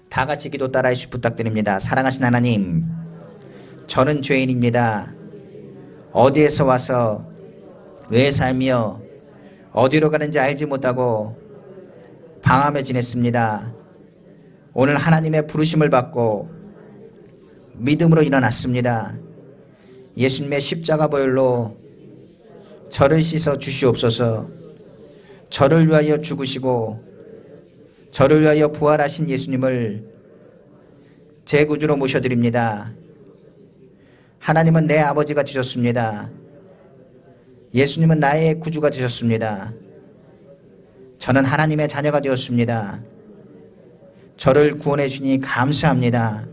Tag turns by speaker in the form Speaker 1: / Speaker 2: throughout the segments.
Speaker 1: 다 같이 기도 따라 해주시 부탁드립니다. 사랑하신 하나님, 저는 죄인입니다. 어디에서 와서 왜 살며 어디로 가는지 알지 못하고 방황하며 지냈습니다. 오늘 하나님의 부르심을 받고 믿음으로 일어났습니다. 예수님의 십자가 보혈로 저를 씻어 주시옵소서. 저를 위하여 죽으시고 저를 위하여 부활하신 예수님을 제 구주로 모셔드립니다. 하나님은 내 아버지가 되셨습니다. 예수님은 나의 구주가 되셨습니다. 저는 하나님의 자녀가 되었습니다. 저를 구원해 주니 감사합니다.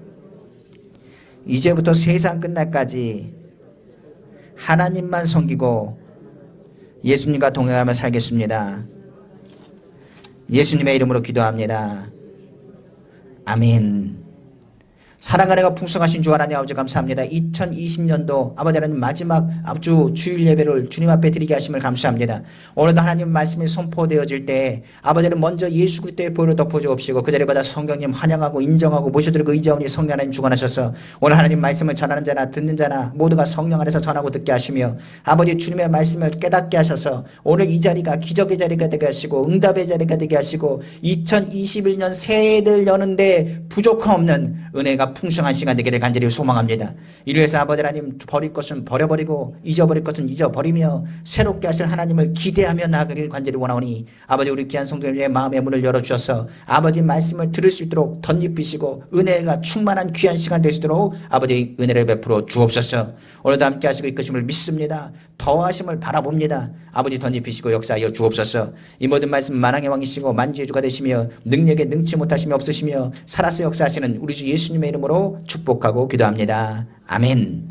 Speaker 1: 이제부터 세상 끝날까지 하나님만 섬기고 예수님과 동행하며 살겠습니다. 예수님의 이름으로 기도합니다. 아멘. 사랑과 은혜가 풍성하신 주 하나님 아버지 감사합니다. 2020년도 아버지 하나님 마지막 주 주일 예배를 주님 앞에 드리게 하심을 감사합니다. 오늘도 하나님 말씀이 선포되어질 때 아버지는 먼저 예수 그리스도의 보혈로 덮어주옵시고 그 자리에 받아 성령님 환영하고 인정하고 모셔드리고 의지하오니 성령 하나님 주관하셔서 오늘 하나님 말씀을 전하는 자나 듣는 자나 모두가 성령 안에서 전하고 듣게 하시며 아버지 주님의 말씀을 깨닫게 하셔서 오늘 이 자리가 기적의 자리가 되게 하시고 응답의 자리가 되게 하시고 2021년 새해를 여는데 부족함 없는 은혜가 풍성한 시간 되기를 간절히 소망합니다. 이를 위해서 아버지 하나님 버릴 것은 버려버리고 잊어버릴 것은 잊어버리며 새롭게 하실 하나님을 기대하며 나아가길 간절히 원하오니 아버지 우리 귀한 성도님의 마음의 문을 열어주셔서 아버지 말씀을 들을 수 있도록 덧입히시고 은혜가 충만한 귀한 시간 될 수 있도록 아버지 은혜를 베풀어 주옵소서. 오늘도 함께 하시고 이끄심을 믿습니다. 더하심을 바라봅니다. 아버지 덧입히시고 역사하여 주옵소서. 이 모든 말씀 만왕의 왕이시고 만주의 주가 되시며 능력에 능치 못하심이 없으시며 살아서 역사하시는 우리 주 예수님의 이름으로 축복하고 기도합니다. 아멘.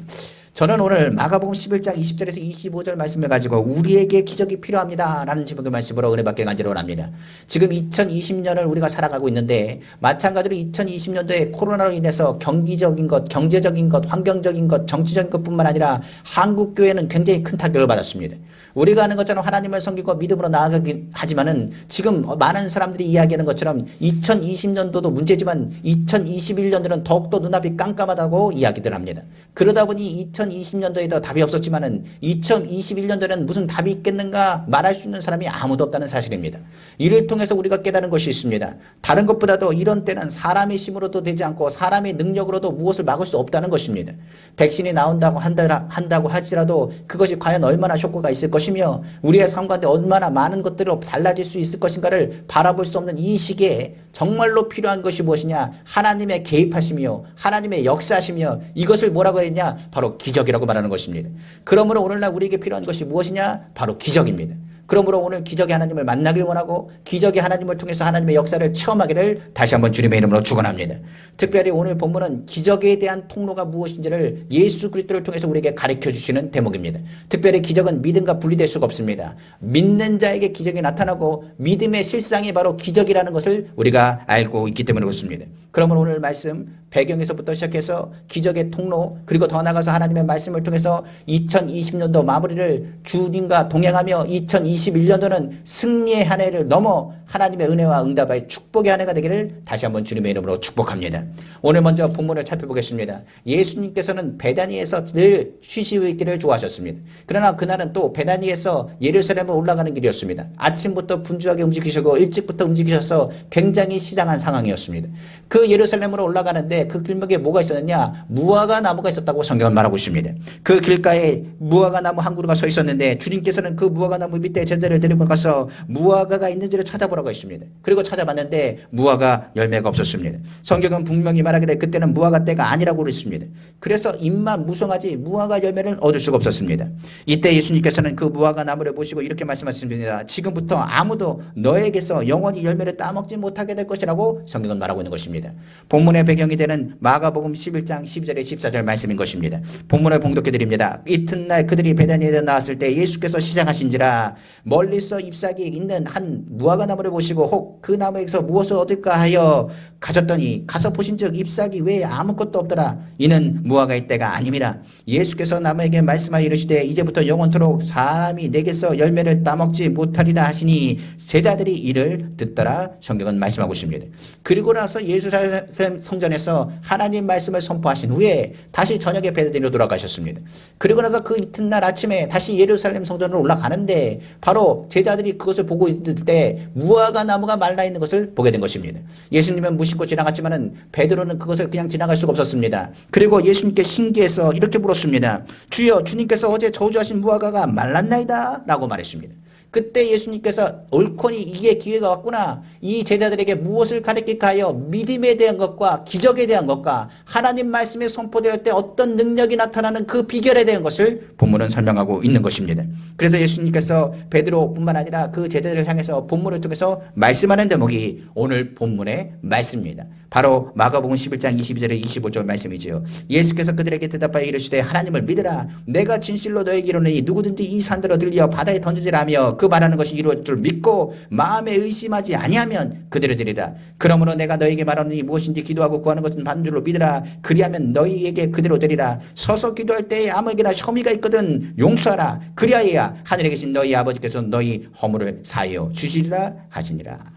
Speaker 1: 저는 오늘 마가복음 11장 20절에서 25절 말씀을 가지고 우리에게 기적이 필요합니다 라는 제목의 말씀으로 은혜받게 간절히 원합니다. 지금 2020년을 우리가 살아가고 있는데 마찬가지로 2020년도에 코로나로 인해서 경기적인 것, 경제적인 것, 환경적인 것, 정치적인 것뿐만 아니라 한국교회는 굉장히 큰 타격을 받았습니다. 우리가 하는 것처럼 하나님을 섬기고 믿음으로 나아가긴 하지만은 지금 많은 사람들이 이야기하는 것처럼 2020년도도 문제지만 2021년도는 더욱더 눈앞이 깜깜하다고 이야기들 합니다. 그러다 보니 2020년도에도 답이 없었지만은 2021년도에는 무슨 답이 있겠는가 말할 수 있는 사람이 아무도 없다는 사실입니다. 이를 통해서 우리가 깨달은 것이 있습니다. 다른 것보다도 이런 때는 사람의 힘으로도 되지 않고 사람의 능력으로도 무엇을 막을 수 없다는 것입니다. 백신이 나온다고 한다고 하지라도 그것이 과연 얼마나 효과가 있을 것이며 우리의 삶 가운데 얼마나 많은 것들로 달라질 수 있을 것인가를 바라볼 수 없는 이 시기에 정말로 필요한 것이 무엇이냐? 하나님의 개입하심이요 하나님의 역사하심이요 이것을 뭐라고 했냐? 바로 기적이라고 말하는 것입니다. 그러므로 오늘날 우리에게 필요한 것이 무엇이냐? 바로 기적입니다. 그러므로 오늘 기적의 하나님을 만나길 원하고 기적의 하나님을 통해서 하나님의 역사를 체험하기를 다시 한번 주님의 이름으로 축원합니다. 특별히 오늘 본문은 기적에 대한 통로가 무엇인지를 예수 그리스도를 통해서 우리에게 가르쳐 주시는 대목입니다. 특별히 기적은 믿음과 분리될 수가 없습니다. 믿는 자에게 기적이 나타나고 믿음의 실상이 바로 기적이라는 것을 우리가 알고 있기 때문에 그렇습니다. 그러면 오늘 말씀 배경에서부터 시작해서 기적의 통로 그리고 더 나아가서 하나님의 말씀을 통해서 2020년도 마무리를 주님과 동행하며 2021년도는 승리의 한 해를 넘어 하나님의 은혜와 응답의 축복의 한 해가 되기를 다시 한번 주님의 이름으로 축복합니다. 오늘 먼저 본문을 살펴보겠습니다. 예수님께서는 베다니에서 늘 쉬시고 있기를 좋아하셨습니다. 그러나 그날은 또 베다니에서 예루살렘으로 올라가는 길이었습니다. 아침부터 분주하게 움직이시고 일찍부터 움직이셔서 굉장히 시장한 상황이었습니다. 그 예루살렘으로 올라가는데 그 길목에 뭐가 있었느냐? 무화과 나무가 있었다고 성경은 말하고 있습니다. 그 길가에 무화과 나무 한 그루가 서 있었는데 주님께서는 그 무화과 나무 밑에 제자를 데리고 가서 무화과가 있는지를 찾아보라고 했습니다. 그리고 찾아봤는데 무화과 열매가 없었습니다. 성경은 분명히 말하기를 그때는 무화과 때가 아니라고 그랬습니다. 그래서 입만 무성하지 무화과 열매를 얻을 수가 없었습니다. 이때 예수님께서는 그 무화과 나무를 보시고 이렇게 말씀하십니다. 지금부터 아무도 너에게서 영원히 열매를 따먹지 못하게 될 것이라고 성경은 말하고 있는 것입니다. 본문의 배경이 되는 마가복음 11장 12절에 14절 말씀인 것입니다. 본문을 봉독해 드립니다. 이튿날 그들이 베다니에 나왔을 때 예수께서 시장하신지라 멀리서 잎사귀에 있는 한 무화과 나무를 보시고 혹 그 나무에서 무엇을 얻을까 하여 가셨더니 가서 보신즉 잎사귀 외에 아무것도 없더라. 이는 무화과의 때가 아님이라. 예수께서 남에게 말씀하여 이르시되 이제부터 영원토록 사람이 내게서 열매를 따먹지 못하리라 하시니 제자들이 이를 듣더라. 성경은 말씀하고 있습니다. 그리고 나서 예루살렘 성전에서 하나님 말씀을 선포하신 후에 다시 저녁에 베드로로 돌아가셨습니다. 그리고 나서 그 이튿날 아침에 다시 예루살렘 성전으로 올라가는데 바로 제자들이 그것을 보고 있을 때 무화과 나무가 말라 있는 것을 보게 된 것입니다. 예수님은 무심코 지나갔지만은 베드로는 그것을 그냥 지나갈 수가 없었습니다. 그리고 예수님께 신기해서 이렇게 물었습니다. 주여, 주님께서 어제 저주하신 무화과가 말랐나이다 라고 말했습니다. 그때 예수님께서 옳거니 이게 기회가 왔구나. 이 제자들에게 무엇을 가르칠까 하여 믿음에 대한 것과 기적에 대한 것과 하나님 말씀에 선포될 때 어떤 능력이 나타나는 그 비결에 대한 것을 본문은 설명하고 있는 것입니다. 그래서 예수님께서 베드로뿐만 아니라 그 제자들을 향해서 본문을 통해서 말씀하는 대목이 오늘 본문의 말씀입니다. 바로 마가복음 11장 22절에 25절 말씀이지요. 예수께서 그들에게 대답하여 이르시되 하나님을 믿으라. 내가 진실로 너에게 이르노니 누구든지 이 산들어 들려 바다에 던지지라 하며 그 말하는 것이 이루어질 줄 믿고 마음에 의심하지 아니하면 그대로 되리라. 그러므로 내가 너에게 말하노니 무엇인지 기도하고 구하는 것은 받는 줄로 믿으라. 그리하면 너희에게 그대로 되리라. 서서 기도할 때에 아무에게나 혐의가 있거든 용서하라. 그리하여야 하늘에 계신 너희 아버지께서 너희 허물을 사하여 주시리라 하시니라.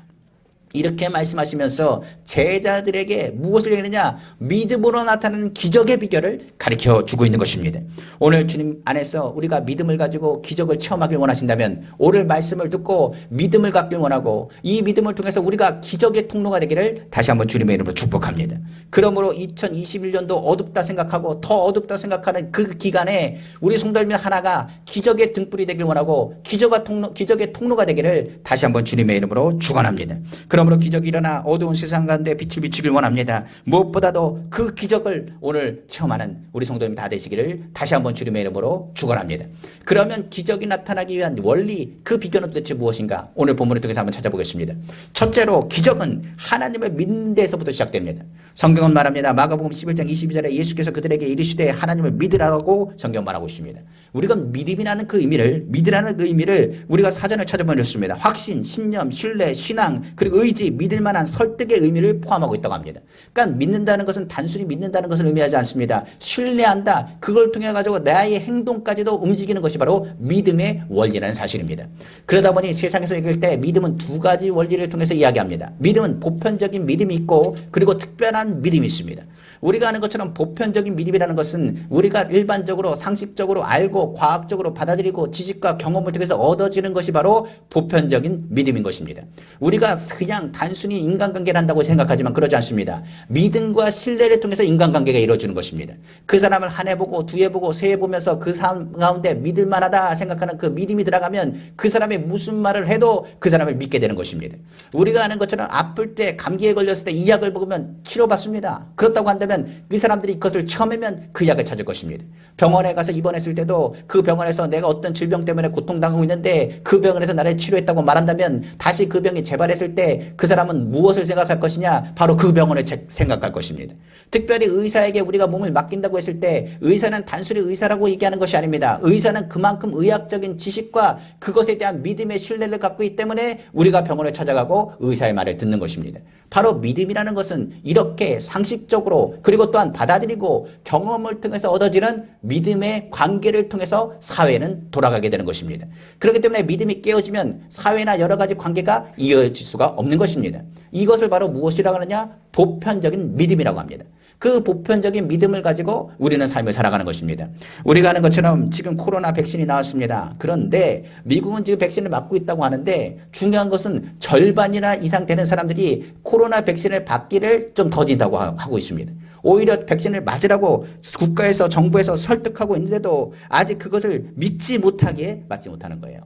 Speaker 1: 이렇게 말씀하시면서 제자들에게 무엇을 얘기하느냐? 믿음으로 나타나는 기적의 비결을 가르쳐 주고 있는 것입니다. 오늘 주님 안에서 우리가 믿음을 가지고 기적을 체험하길 원하신다면 오늘 말씀을 듣고 믿음을 갖길 원하고 이 믿음을 통해서 우리가 기적의 통로가 되기를 다시 한번 주님의 이름으로 축복합니다. 그러므로 2021년도 어둡다 생각하고 더 어둡다 생각하는 그 기간에 우리 성도님 하나가 기적의 등불이 되길 원하고 기적의 통로가 되기를 다시 한번 주님의 이름으로 축원합니다. 그러므로 기적이 일어나 어두운 세상 가운데 빛을 비추길 원합니다. 무엇보다도 그 기적을 오늘 체험하는 우리 성도님 다 되시기를 다시 한번 주님의 이름으로 축원합니다. 그러면 기적이 나타나기 위한 원리, 그 비결은 도대체 무엇인가? 오늘 본문을 통해서 한번 찾아보겠습니다. 첫째로 기적은 하나님을 믿는 데에서부터 시작됩니다. 성경은 말합니다. 마가복음 11장 22절에 예수께서 그들에게 이르시되 하나님을 믿으라고 성경 말하고 있습니다. 우리가 믿음이라는 그 의미를, 믿으라는 그 의미를 우리가 사전을 찾아보셨습니다. 확신, 신념, 신뢰, 신앙, 그리고 의지, 믿을 만한 설득의 의미를 포함하고 있다고 합니다. 그러니까 믿는다는 것은 단순히 믿는다는 것을 의미하지 않습니다. 신뢰한다. 그걸 통해 가지고 나의 행동까지도 움직이는 것이 바로 믿음의 원리라는 사실입니다. 그러다 보니 세상에서 얘기할 때 믿음은 두 가지 원리를 통해서 이야기합니다. 믿음은 보편적인 믿음이 있고 그리고 특별한 믿음이 있습니다. 우리가 아는 것처럼 보편적인 믿음이라는 것은 우리가 일반적으로 상식적으로 알고 과학적으로 받아들이고 지식과 경험을 통해서 얻어지는 것이 바로 보편적인 믿음인 것입니다. 우리가 그냥 단순히 인간관계를 한다고 생각하지만 그러지 않습니다. 믿음과 신뢰를 통해서 인간관계가 이루어지는 것입니다. 그 사람을 한 해 보고 두 해 보고 세 해 보면서 그 사람 가운데 믿을 만하다 생각하는 그 믿음이 들어가면 그 사람이 무슨 말을 해도 그 사람을 믿게 되는 것입니다. 우리가 아는 것처럼 아플 때 감기에 걸렸을 때 이 약을 먹으면 치료받습니다. 그렇다고 한다면 그 사람들이 그것을 처음이면 그 약을 찾을 것입니다. 병원에 가서 입원했을 때도 그 병원에서 내가 어떤 질병 때문에 고통당하고 있는데 그 병원에서 나를 치료했다고 말한다면 다시 그 병이 재발했을 때 그 사람은 무엇을 생각할 것이냐? 바로 그 병원을 생각할 것입니다. 특별히 의사에게 우리가 몸을 맡긴다고 했을 때 의사는 단순히 의사라고 얘기하는 것이 아닙니다. 의사는 그만큼 의학적인 지식과 그것에 대한 믿음의 신뢰를 갖고 있기 때문에 우리가 병원을 찾아가고 의사의 말을 듣는 것입니다. 바로 믿음이라는 것은 이렇게 상식적으로 그리고 또한 받아들이고 경험을 통해서 얻어지는 믿음의 관계를 통해서 사회는 돌아가게 되는 것입니다. 그렇기 때문에 믿음이 깨어지면 사회나 여러 가지 관계가 이어질 수가 없는 것입니다. 이것을 바로 무엇이라고 하느냐? 보편적인 믿음이라고 합니다. 그 보편적인 믿음을 가지고 우리는 삶을 살아가는 것입니다. 우리가 아는 것처럼 지금 코로나 백신이 나왔습니다. 그런데 미국은 지금 백신을 맞고 있다고 하는데 중요한 것은 절반이나 이상 되는 사람들이 코로나 백신을 받기를 좀 더딘다고 하고 있습니다. 오히려 백신을 맞으라고 국가에서 정부에서 설득하고 있는데도 아직 그것을 믿지 못하기에 맞지 못하는 거예요.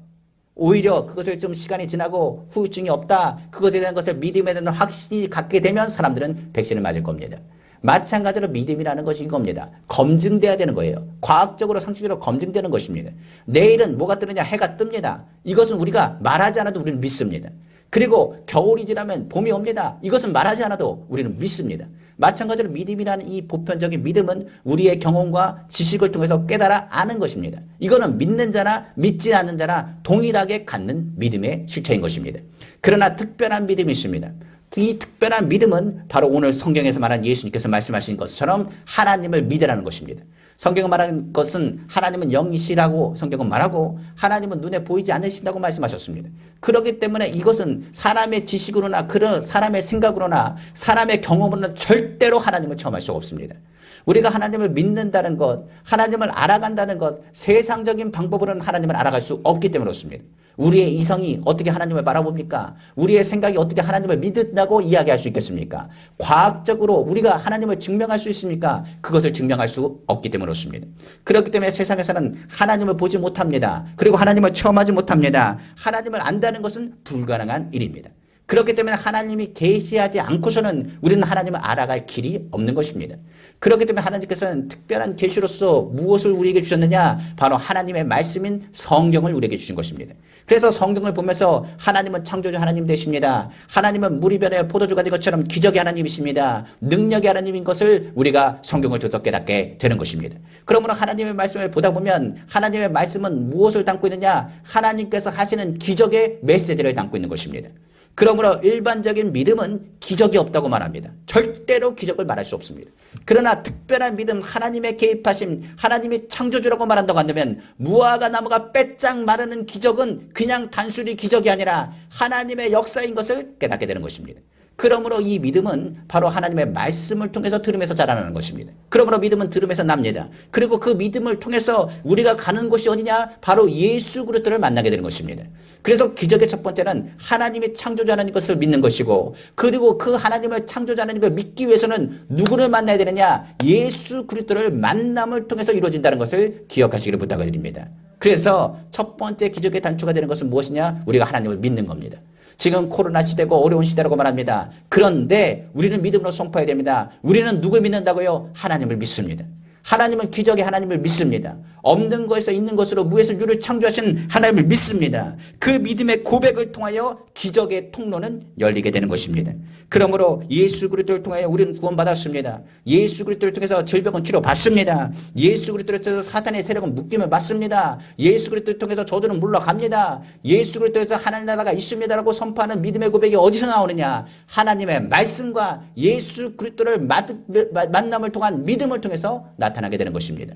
Speaker 1: 오히려 그것을 좀 시간이 지나고 후유증이 없다. 그것에 대한 것을 믿음에 대한 확신이 갖게 되면 사람들은 백신을 맞을 겁니다. 마찬가지로 믿음이라는 것이 이겁니다. 검증돼야 되는 거예요. 과학적으로 상식적으로 검증되는 것입니다. 내일은 뭐가 뜨느냐? 해가 뜹니다. 이것은 우리가 말하지 않아도 우리는 믿습니다. 그리고 겨울이 지나면 봄이 옵니다. 이것은 말하지 않아도 우리는 믿습니다. 마찬가지로 믿음이라는 이 보편적인 믿음은 우리의 경험과 지식을 통해서 깨달아 아는 것입니다. 이거는 믿는 자나 믿지 않는 자나 동일하게 갖는 믿음의 실체인 것입니다. 그러나 특별한 믿음이 있습니다. 이 특별한 믿음은 바로 오늘 성경에서 말한 예수님께서 말씀하신 것처럼 하나님을 믿으라는 것입니다. 성경은 말하는 것은 하나님은 영이시라고 성경은 말하고 하나님은 눈에 보이지 않으신다고 말씀하셨습니다. 그렇기 때문에 이것은 사람의 지식으로나 그런 사람의 생각으로나 사람의 경험으로는 절대로 하나님을 체험할 수가 없습니다. 우리가 하나님을 믿는다는 것, 하나님을 알아간다는 것, 세상적인 방법으로는 하나님을 알아갈 수 없기 때문에 그렇습니다. 우리의 이성이 어떻게 하나님을 바라봅니까? 우리의 생각이 어떻게 하나님을 믿는다고 이야기할 수 있겠습니까? 과학적으로 우리가 하나님을 증명할 수 있습니까? 그것을 증명할 수 없기 때문에 그렇습니다. 그렇기 때문에 세상에서는 하나님을 보지 못합니다. 그리고 하나님을 체험하지 못합니다. 하나님을 안다는 것은 불가능한 일입니다. 그렇기 때문에 하나님이 계시하지 않고서는 우리는 하나님을 알아갈 길이 없는 것입니다. 그렇기 때문에 하나님께서는 특별한 계시로서 무엇을 우리에게 주셨느냐? 바로 하나님의 말씀인 성경을 우리에게 주신 것입니다. 그래서 성경을 보면서 하나님은 창조주 하나님 되십니다. 하나님은 물이 변해 포도주가 된 것처럼 기적의 하나님이십니다. 능력의 하나님인 것을 우리가 성경을 통해서 깨닫게 되는 것입니다. 그러므로 하나님의 말씀을 보다 보면 하나님의 말씀은 무엇을 담고 있느냐? 하나님께서 하시는 기적의 메시지를 담고 있는 것입니다. 그러므로 일반적인 믿음은 기적이 없다고 말합니다. 절대로 기적을 말할 수 없습니다. 그러나 특별한 믿음, 하나님의 개입하심, 하나님이 창조주라고 말한다고 한다면 무화과 나무가 빼짝 마르는 기적은 그냥 단순히 기적이 아니라 하나님의 역사인 것을 깨닫게 되는 것입니다. 그러므로 이 믿음은 바로 하나님의 말씀을 통해서 들으면서 자라나는 것입니다. 그러므로 믿음은 들으면서 납니다. 그리고 그 믿음을 통해서 우리가 가는 곳이 어디냐? 바로 예수 그리스도를 만나게 되는 것입니다. 그래서 기적의 첫 번째는 하나님이 창조자 하나님 것을 믿는 것이고, 그리고 그 하나님을 창조자 하나님을 믿기 위해서는 누구를 만나야 되느냐? 예수 그리스도를 만남을 통해서 이루어진다는 것을 기억하시기를 부탁을 드립니다. 그래서 첫 번째 기적의 단초가 되는 것은 무엇이냐? 우리가 하나님을 믿는 겁니다. 지금 코로나 시대고 어려운 시대라고 말합니다. 그런데 우리는 믿음으로 선포해야 됩니다. 우리는 누굴 믿는다고요? 하나님을 믿습니다. 하나님은 기적의 하나님을 믿습니다. 없는 것에서 있는 것으로 무에서 유를 창조하신 하나님을 믿습니다. 그 믿음의 고백을 통하여 기적의 통로는 열리게 되는 것입니다. 그러므로 예수 그리스도를 통하여 우리는 구원받았습니다. 예수 그리스도를 통해서 질병은 치료받습니다. 예수 그리스도를 통해서 사탄의 세력은 묶임을 받습니다. 예수 그리스도를 통해서 저주는 물러갑니다. 예수 그리스도를 통해서 하나님 나라가 있습니다라고 선포하는 믿음의 고백이 어디서 나오느냐? 하나님의 말씀과 예수 그리스도를 만남을 통한 믿음을 통해서 나타나게 되는 것입니다.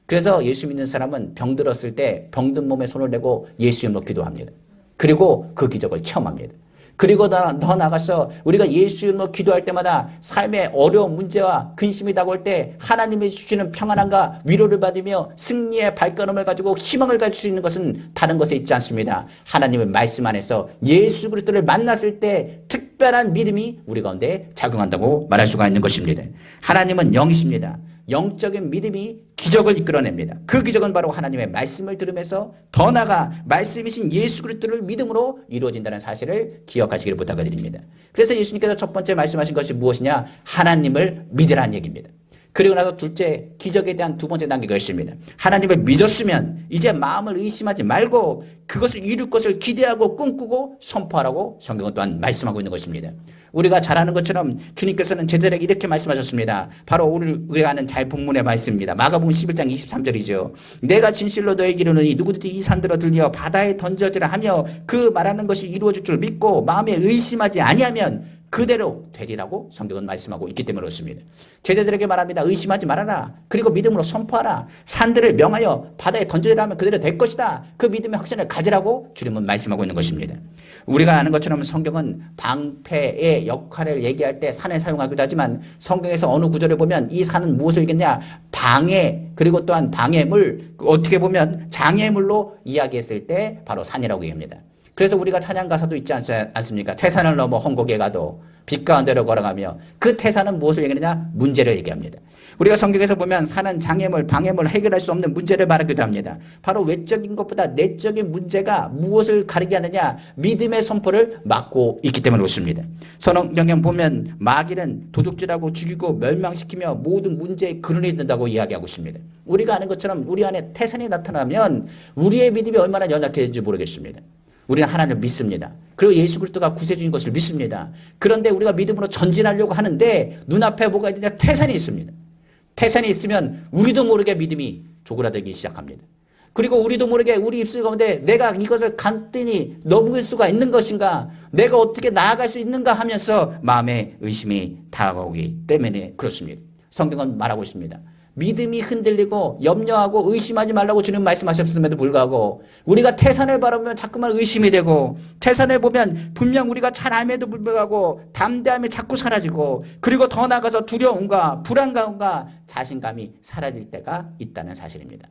Speaker 1: 그래서 예수 믿는 사람은 병들었을 때 병든 몸에 손을 대고 예수 이름으로 기도합니다. 그리고 그 기적을 체험합니다. 그리고 더 나가서 우리가 예수 이름으로 기도할 때마다 삶의 어려운 문제와 근심이 다가올 때 하나님이 주시는 평안함과 위로를 받으며 승리의 발걸음을 가지고 희망을 가질 수 있는 것은 다른 것에 있지 않습니다. 하나님의 말씀 안에서 예수 그리스도를 만났을 때 특별한 믿음이 우리 가운데 작용한다고 말할 수가 있는 것입니다. 하나님은 영이십니다. 영적인 믿음이 기적을 이끌어냅니다. 그 기적은 바로 하나님의 말씀을 들으면서 더 나아가 말씀이신 예수 그리스도를 믿음으로 이루어진다는 사실을 기억하시기를 부탁을 드립니다. 그래서 예수님께서 첫 번째 말씀하신 것이 무엇이냐? 하나님을 믿으라는 얘기입니다. 그리고 나서 둘째, 기적에 대한 두 번째 단계가 있습니다. 하나님을 믿었으면 이제 마음을 의심하지 말고 그것을 이룰 것을 기대하고 꿈꾸고 선포하라고 성경은 또한 말씀하고 있는 것입니다. 우리가 잘 아는 것처럼 주님께서는 제자들에게 이렇게 말씀하셨습니다. 바로 오늘 우리가 아는 잘 본문의 말씀입니다. 마가복음 11장 23절이죠. 내가 진실로 너에게 이르노니 누구든지 이 산들어 들려 바다에 던져지라 하며 그 말하는 것이 이루어질 줄 믿고 마음에 의심하지 아니하면 그대로 되리라고 성경은 말씀하고 있기 때문에 그렇습니다. 제자들에게 말합니다. 의심하지 말아라. 그리고 믿음으로 선포하라. 산들을 명하여 바다에 던져지라 하면 그대로 될 것이다. 그 믿음의 확신을 가지라고 주님은 말씀하고 있는 것입니다. 우리가 아는 것처럼 성경은 방패의 역할을 얘기할 때 산을 사용하기도 하지만 성경에서 어느 구절을 보면 이 산은 무엇을 얘기했냐? 방해, 그리고 또한 방해물, 어떻게 보면 장애물로 이야기했을 때 바로 산이라고 얘기합니다. 그래서 우리가 찬양 가사도 있지 않습니까? 태산을 넘어 헝곡에 가도 빛 가운데로 걸어가며 그 태산은 무엇을 얘기하느냐? 문제를 얘기합니다. 우리가 성경에서 보면 산은 장애물, 방해물, 해결할 수 없는 문제를 말하기도 합니다. 바로 외적인 것보다 내적인 문제가 무엇을 가리게 하느냐? 믿음의 선포를 막고 있기 때문에 그렇습니다. 성경에 보면 마귀는 도둑질하고 죽이고 멸망시키며 모든 문제에 근원이 된다고 이야기하고 있습니다. 우리가 아는 것처럼 우리 안에 태산이 나타나면 우리의 믿음이 얼마나 연약해질지 모르겠습니다. 우리는 하나님을 믿습니다. 그리고 예수 그리스도가 구세주인 것을 믿습니다. 그런데 우리가 믿음으로 전진하려고 하는데 눈앞에 뭐가 있느냐? 태산이 있습니다. 태산이 있으면 우리도 모르게 믿음이 조그라들기 시작합니다. 그리고 우리도 모르게 우리 입술 가운데 내가 이것을 간단히 넘길 수가 있는 것인가, 내가 어떻게 나아갈 수 있는가 하면서 마음에 의심이 다가오기 때문에 그렇습니다. 성경은 말하고 있습니다. 믿음이 흔들리고 염려하고 의심하지 말라고 주님 말씀하셨음에도 불구하고 우리가 태산을 바라보면 자꾸만 의심이 되고, 태산을 보면 분명 우리가 잘 알면도 불구하고 담대함이 자꾸 사라지고, 그리고 더 나아가서 두려움과 불안감과 자신감이 사라질 때가 있다는 사실입니다.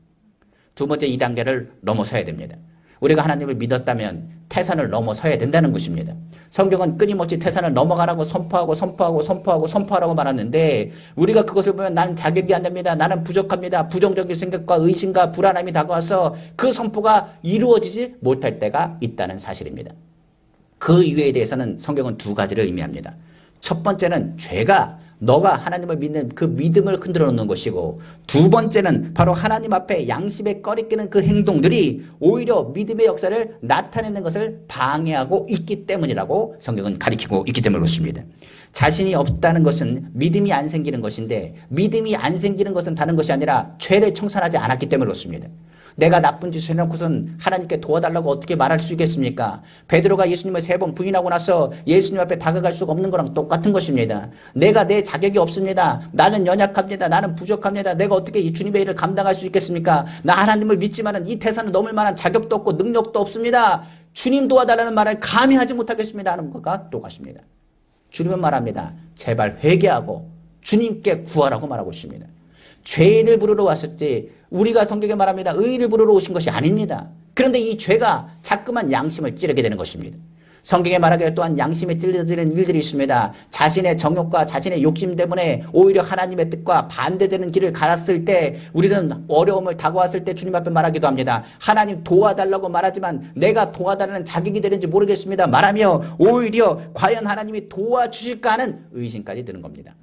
Speaker 1: 두 번째, 이 단계를 넘어서야 됩니다. 우리가 하나님을 믿었다면 태산을 넘어서야 된다는 것입니다. 성경은 끊임없이 태산을 넘어가라고 선포하라고 말하는데, 우리가 그것을 보면 나는 자격이 안 됩니다, 나는 부족합니다, 부정적인 생각과 의심과 불안함이 다가와서 그 선포가 이루어지지 못할 때가 있다는 사실입니다. 그 이유에 대해서는 성경은 두 가지를 의미합니다. 첫 번째는 죄가 너가 하나님을 믿는 그 믿음을 흔들어 놓는 것이고, 두 번째는 바로 하나님 앞에 양심에 꺼리끼는 그 행동들이 오히려 믿음의 역사를 나타내는 것을 방해하고 있기 때문이라고 성경은 가리키고 있기 때문에 그렇습니다. 자신이 없다는 것은 믿음이 안 생기는 것인데, 믿음이 안 생기는 것은 다른 것이 아니라 죄를 청산하지 않았기 때문에 그렇습니다. 내가 나쁜 짓을 해놓고선 하나님께 도와달라고 어떻게 말할 수 있겠습니까? 베드로가 예수님을 3번 부인하고 나서 예수님 앞에 다가갈 수가 없는 거랑 똑같은 것입니다. 내가 내 자격이 없습니다, 나는 연약합니다, 나는 부족합니다, 내가 어떻게 이 주님의 일을 감당할 수 있겠습니까? 나 하나님을 믿지만은 이 태산을 넘을 만한 자격도 없고 능력도 없습니다, 주님 도와달라는 말을 감히 하지 못하겠습니다 하는 것과 똑같습니다. 주님은 말합니다. 제발 회개하고 주님께 구하라고 말하고 있습니다. 죄인을 부르러 왔었지 우리가 성경에 말합니다. 의인을 부르러 오신 것이 아닙니다. 그런데 이 죄가 자꾸만 양심을 찌르게 되는 것입니다. 성경에 말하기를 또한 양심에 찔러지는 일들이 있습니다. 자신의 정욕과 자신의 욕심 때문에 오히려 하나님의 뜻과 반대되는 길을 갈았을 때, 우리는 어려움을 다가왔을 때 주님 앞에 말하기도 합니다. 하나님 도와달라고 말하지만 내가 도와달라는 자격이 되는지 모르겠습니다 말하며 오히려 과연 하나님이 도와주실까 하는 의심까지 드는 겁니다.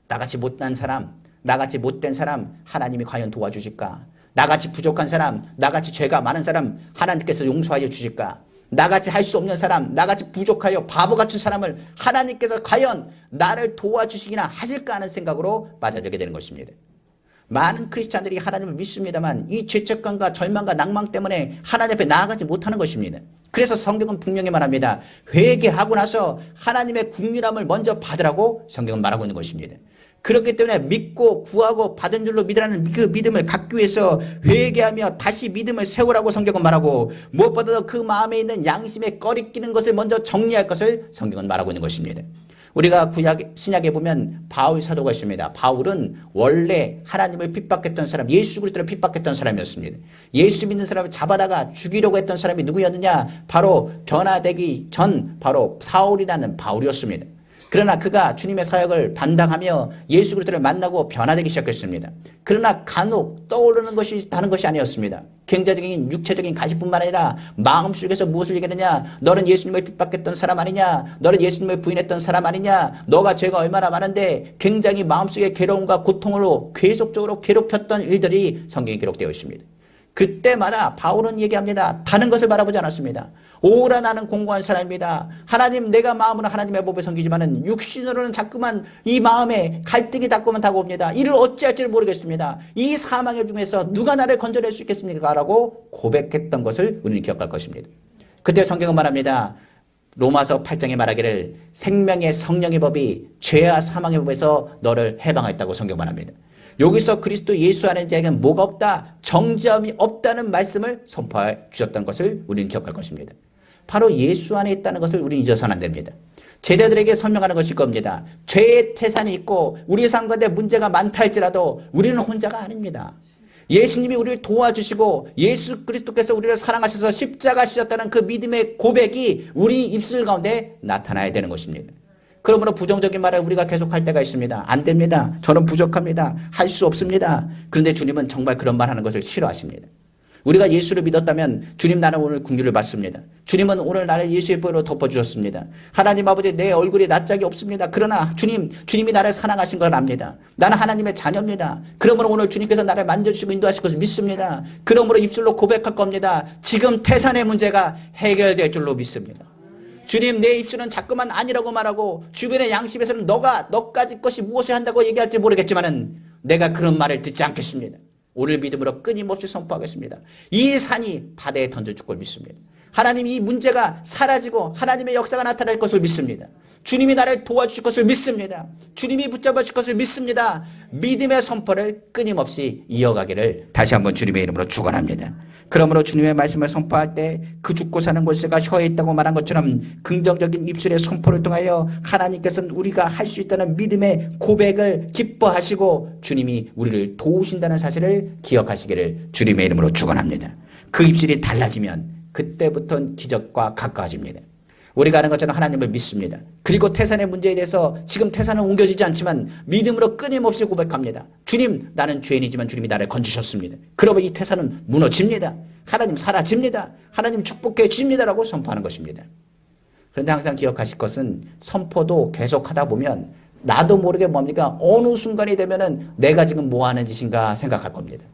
Speaker 1: 나같이 못난 사람, 나같이 못된 사람 하나님이 과연 도와주실까? 나같이 부족한 사람, 나같이 죄가 많은 사람 하나님께서 용서하여 주실까? 나같이 할 수 없는 사람, 나같이 부족하여 바보 같은 사람을 하나님께서 과연 나를 도와주시기나 하실까 하는 생각으로 빠져들게 되는 것입니다. 많은 크리스찬들이 하나님을 믿습니다만 이 죄책감과 절망과 낭망 때문에 하나님 앞에 나아가지 못하는 것입니다. 그래서 성경은 분명히 말합니다. 회개하고 나서 하나님의 국률함을 먼저 받으라고 성경은 말하고 있는 것입니다. 그렇기 때문에 믿고 구하고 받은 줄로 믿으라는 그 믿음을 갖기 위해서 회개하며 다시 믿음을 세우라고 성경은 말하고, 무엇보다도 그 마음에 있는 양심에 꺼리끼는 것을 먼저 정리할 것을 성경은 말하고 있는 것입니다. 우리가 신약에 보면 바울 사도가 있습니다. 바울은 원래 하나님을 핍박했던 사람, 예수 그리스도를 핍박했던 사람이었습니다. 예수 믿는 사람을 잡아다가 죽이려고 했던 사람이 누구였느냐? 바로 변화되기 전 바로 사울이라는 바울이었습니다. 그러나 그가 주님의 사역을 감당하며 예수 그리스도를 만나고 변화되기 시작했습니다. 그러나 간혹 떠오르는 것이 다른 것이 아니었습니다. 경제적인 육체적인 가시뿐만 아니라 마음속에서 무엇을 얘기하느냐? 너는 예수님을 핍박했던 사람 아니냐? 너는 예수님을 부인했던 사람 아니냐? 너가 죄가 얼마나 많은데 굉장히 마음속의 괴로움과 고통으로 계속적으로 괴롭혔던 일들이 성경에 기록되어 있습니다. 그때마다 바울은 얘기합니다. 다른 것을 바라보지 않았습니다. 오라 나는 공고한 사람입니다. 하나님, 내가 마음으로 하나님의 법을 섬기지만은 육신으로는 자꾸만 이 마음에 갈등이 자꾸만 다가옵니다. 이를 어찌할지를 모르겠습니다. 이 사망의 중에서 누가 나를 건져낼 수 있겠습니까? 라고 고백했던 것을 우리는 기억할 것입니다. 그때 성경은 말합니다. 로마서 8장에 말하기를 생명의 성령의 법이 죄와 사망의 법에서 너를 해방했다고 성경 말합니다. 여기서 그리스도 예수 안에 자에게는 뭐가 없다? 정죄함이 없다는 말씀을 선포해 주셨던 것을 우리는 기억할 것입니다. 바로 예수 안에 있다는 것을 우리는 잊어서는 안 됩니다. 제자들에게 설명하는 것일 겁니다. 죄의 태산이 있고 우리의 삶 가운데 문제가 많다 할지라도 우리는 혼자가 아닙니다. 예수님이 우리를 도와주시고 예수 그리스도께서 우리를 사랑하셔서 십자가 지셨다는 그 믿음의 고백이 우리 입술 가운데 나타나야 되는 것입니다. 그러므로 부정적인 말을 우리가 계속할 때가 있습니다. 안 됩니다. 저는 부족합니다. 할 수 없습니다. 그런데 주님은 정말 그런 말하는 것을 싫어하십니다. 우리가 예수를 믿었다면 주님, 나는 오늘 긍휼을 받습니다. 주님은 오늘 나를 예수의 보혈로 덮어주셨습니다. 하나님 아버지, 내 얼굴에 낯짝이 없습니다. 그러나 주님이 나를 사랑하신 걸 압니다. 나는 하나님의 자녀입니다. 그러므로 오늘 주님께서 나를 만져주시고 인도하실 것을 믿습니다. 그러므로 입술로 고백할 겁니다. 지금 태산의 문제가 해결될 줄로 믿습니다. 주님, 내 입술은 자꾸만 아니라고 말하고 주변의 양심에서는 너까지 것이 무엇을 한다고 얘기할지 모르겠지만은 내가 그런 말을 듣지 않겠습니다. 오늘 믿음으로 끊임없이 선포하겠습니다. 이 산이 바다에 던져줄 걸 믿습니다. 하나님 이 문제가 사라지고 하나님의 역사가 나타날 것을 믿습니다. 주님이 나를 도와주실 것을 믿습니다. 주님이 붙잡아 줄 것을 믿습니다. 믿음의 선포를 끊임없이 이어가기를 다시 한번 주님의 이름으로 축원합니다. 그러므로 주님의 말씀을 선포할 때 그 죽고 사는 곳에가 혀에 있다고 말한 것처럼 긍정적인 입술의 선포를 통하여 하나님께서는 우리가 할 수 있다는 믿음의 고백을 기뻐하시고 주님이 우리를 도우신다는 사실을 기억하시기를 주님의 이름으로 축원합니다. 그 입술이 달라지면 그때부터는 기적과 가까워집니다. 우리가 아는 것처럼 하나님을 믿습니다. 그리고 태산의 문제에 대해서 지금 태산은 옮겨지지 않지만 믿음으로 끊임없이 고백합니다. 주님, 나는 죄인이지만 주님이 나를 건지셨습니다. 그러면 이 태산은 무너집니다. 하나님 사라집니다. 하나님 축복해 주십니다라고 선포하는 것입니다. 그런데 항상 기억하실 것은 선포도 계속하다 보면 나도 모르게 뭡니까? 어느 순간이 되면은 내가 지금 뭐 하는 짓인가 생각할 겁니다.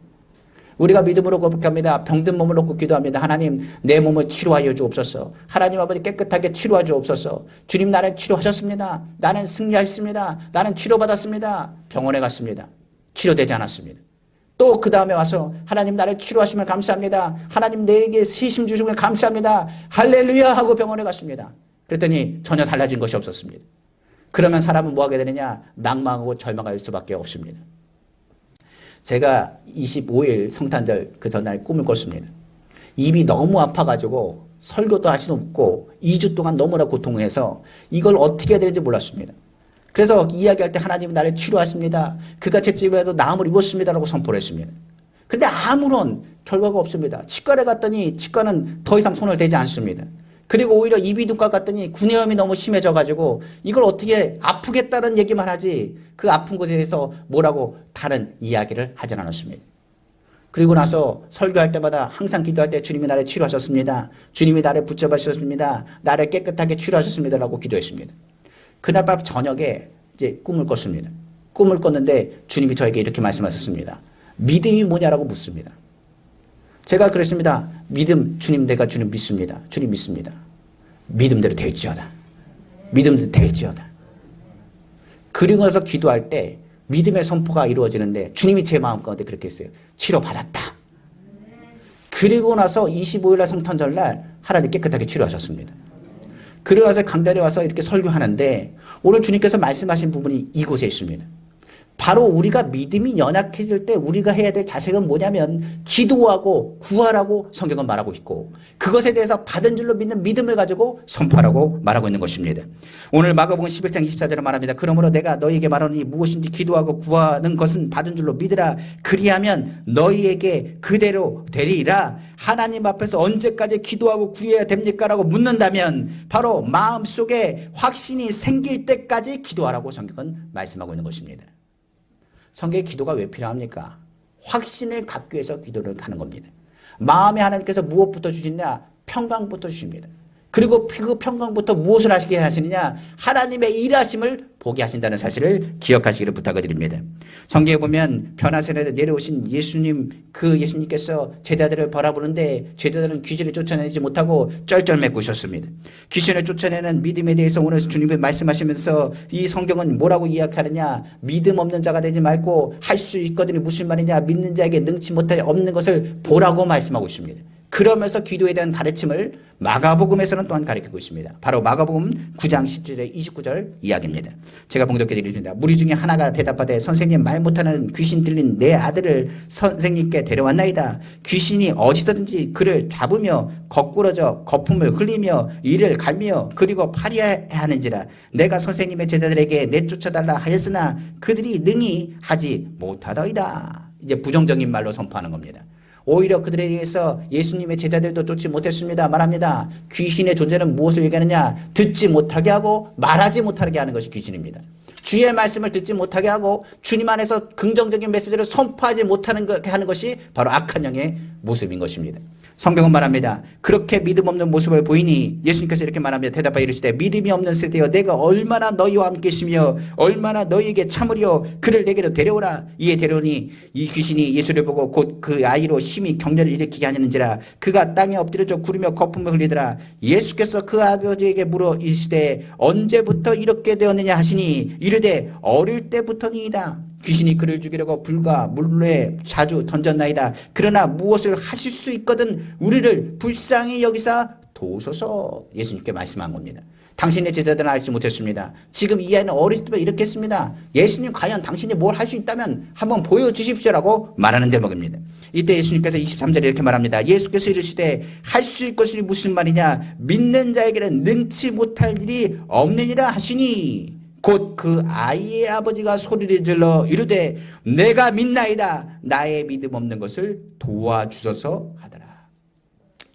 Speaker 1: 우리가 믿음으로 고백합니다. 병든 몸을 놓고 기도합니다. 하나님 내 몸을 치료하여 주옵소서. 하나님 아버지 깨끗하게 치료하여 주옵소서. 주님 나를 치료하셨습니다. 나는 승리하였습니다. 나는 치료받았습니다. 병원에 갔습니다. 치료되지 않았습니다. 또 그 다음에 와서 하나님 나를 치료하시면 감사합니다. 하나님 내게 세심 주시면 감사합니다. 할렐루야 하고 병원에 갔습니다. 그랬더니 전혀 달라진 것이 없었습니다. 그러면 사람은 뭐 하게 되느냐? 낭망하고 절망할 수밖에 없습니다. 제가 25일 성탄절 그 전날 꿈을 꿨습니다. 입이 너무 아파가지고 설교도 할 수 없고 2주 동안 너무나 고통해서 이걸 어떻게 해야 되는지 몰랐습니다. 그래서 이야기할 때 하나님은 나를 치료하십니다. 그가 제 집에도 나음을 입었습니다라고 선포를 했습니다. 근데 아무런 결과가 없습니다. 치과를 갔더니 치과는 더 이상 손을 대지 않습니다. 그리고 오히려 이비인후과 갔더니 구내염이 너무 심해져가지고 이걸 어떻게 아프겠다는 얘기만 하지 그 아픈 곳에 대해서 뭐라고 다른 이야기를 하진 않았습니다. 그리고 나서 설교할 때마다 항상 기도할 때 주님이 나를 치료하셨습니다. 주님이 나를 붙잡아 주셨습니다. 나를 깨끗하게 치료하셨습니다. 라고 기도했습니다. 그날 밤 저녁에 이제 꿈을 꿨습니다. 꿈을 꿨는데 주님이 저에게 이렇게 말씀하셨습니다. 믿음이 뭐냐라고 묻습니다. 제가 그랬습니다. 믿음, 주님 내가 주님 믿습니다. 주님 믿습니다. 믿음대로 될지어다. 믿음대로 될지어다. 그리고 나서 기도할 때 믿음의 선포가 이루어지는데 주님이 제 마음 가운데 그렇게 했어요. 치료받았다. 그리고 나서 25일날 성탄절날 하나님 깨끗하게 치료하셨습니다. 그리고 나서 강단에 와서 이렇게 설교하는데 오늘 주님께서 말씀하신 부분이 이곳에 있습니다. 바로 우리가 믿음이 연약해질 때 우리가 해야 될 자세가 뭐냐면 기도하고 구하라고 성경은 말하고 있고 그것에 대해서 받은 줄로 믿는 믿음을 가지고 선포하라고 말하고 있는 것입니다. 오늘 마가복음 11장 24절에 말합니다. 그러므로 내가 너희에게 말하노니 무엇인지 기도하고 구하는 것은 받은 줄로 믿으라. 그리하면 너희에게 그대로 되리라. 하나님 앞에서 언제까지 기도하고 구해야 됩니까? 라고 묻는다면 바로 마음속에 확신이 생길 때까지 기도하라고 성경은 말씀하고 있는 것입니다. 성경의 기도가 왜 필요합니까? 확신을 갖기 위해서 기도를 하는 겁니다. 마음에 하나님께서 무엇부터 주시느냐? 평강부터 주십니다. 그리고 그 평강부터 무엇을 하시게 하시느냐? 하나님의 일하심을 보게 하신다는 사실을 기억하시기를 부탁을 드립니다. 성경에 보면 변화산에 내려오신 예수님, 그 예수님께서 제자들을 바라보는데 제자들은 귀신을 쫓아내지 못하고 쩔쩔매고 있었습니다. 귀신을 쫓아내는 믿음에 대해서 오늘 주님이 말씀하시면서 이 성경은 뭐라고 이야기하느냐? 믿음 없는 자가 되지 말고 할 수 있거든요. 무슨 말이냐? 믿는 자에게 능치 못할 없는 것을 보라고 말씀하고 있습니다. 그러면서 기도에 대한 가르침을 마가복음에서는 또한 가르치고 있습니다. 바로 마가복음 9장 10절에 29절 이야기입니다. 제가 봉독해 드립니다. 무리 중에 하나가 대답하되 선생님 말 못하는 귀신 들린 내 아들을 선생님께 데려왔나이다. 귀신이 어디서든지 그를 잡으며 거꾸러져 거품을 흘리며 이를 갈며 그리고 파리해야 하는지라. 내가 선생님의 제자들에게 내쫓아달라 하였으나 그들이 능히 하지 못하더이다. 이제 부정적인 말로 선포하는 겁니다. 오히려 그들에 의해서 예수님의 제자들도 쫓지 못했습니다. 말합니다. 귀신의 존재는 무엇을 얘기하느냐? 듣지 못하게 하고 말하지 못하게 하는 것이 귀신입니다. 주의 말씀을 듣지 못하게 하고 주님 안에서 긍정적인 메시지를 선포하지 못하는 하는 것이 바로 악한 영의 모습인 것입니다. 성경은 말합니다. 그렇게 믿음 없는 모습을 보이니 예수님께서 이렇게 말합니다. 대답하여 이르시되 믿음이 없는 세대여 내가 얼마나 너희와 함께 있으며 얼마나 너희에게 참으려 그를 내게로 데려오라. 이에 데려오니 이 귀신이 예수를 보고 곧 그 아이로 심히 격려를 일으키게 하는지라. 그가 땅에 엎드려져 구르며 거품을 흘리더라. 예수께서 그 아버지에게 물어 이르시되 언제부터 이렇게 되었느냐 하시니 이르되 어릴 때부터니이다. 귀신이 그를 죽이려고 불과 물에 자주 던졌나이다. 그러나 무엇을 하실 수 있거든 우리를 불쌍히 여기사 도우소서. 예수님께 말씀한 겁니다. 당신의 제자들은 알지 못했습니다. 지금 이 아이는 어렸을 때 이렇게 했습니다. 예수님 과연 당신이 뭘 할 수 있다면 한번 보여주십시오라고 말하는 대목입니다. 이때 예수님께서 23절에 이렇게 말합니다. 예수께서 이르시되 할 수 있을 것이 무슨 말이냐. 믿는 자에게는 능치 못할 일이 없느니라 하시니 곧 그 아이의 아버지가 소리를 질러 이르되 내가 믿나이다. 나의 믿음 없는 것을 도와주소서 하더라.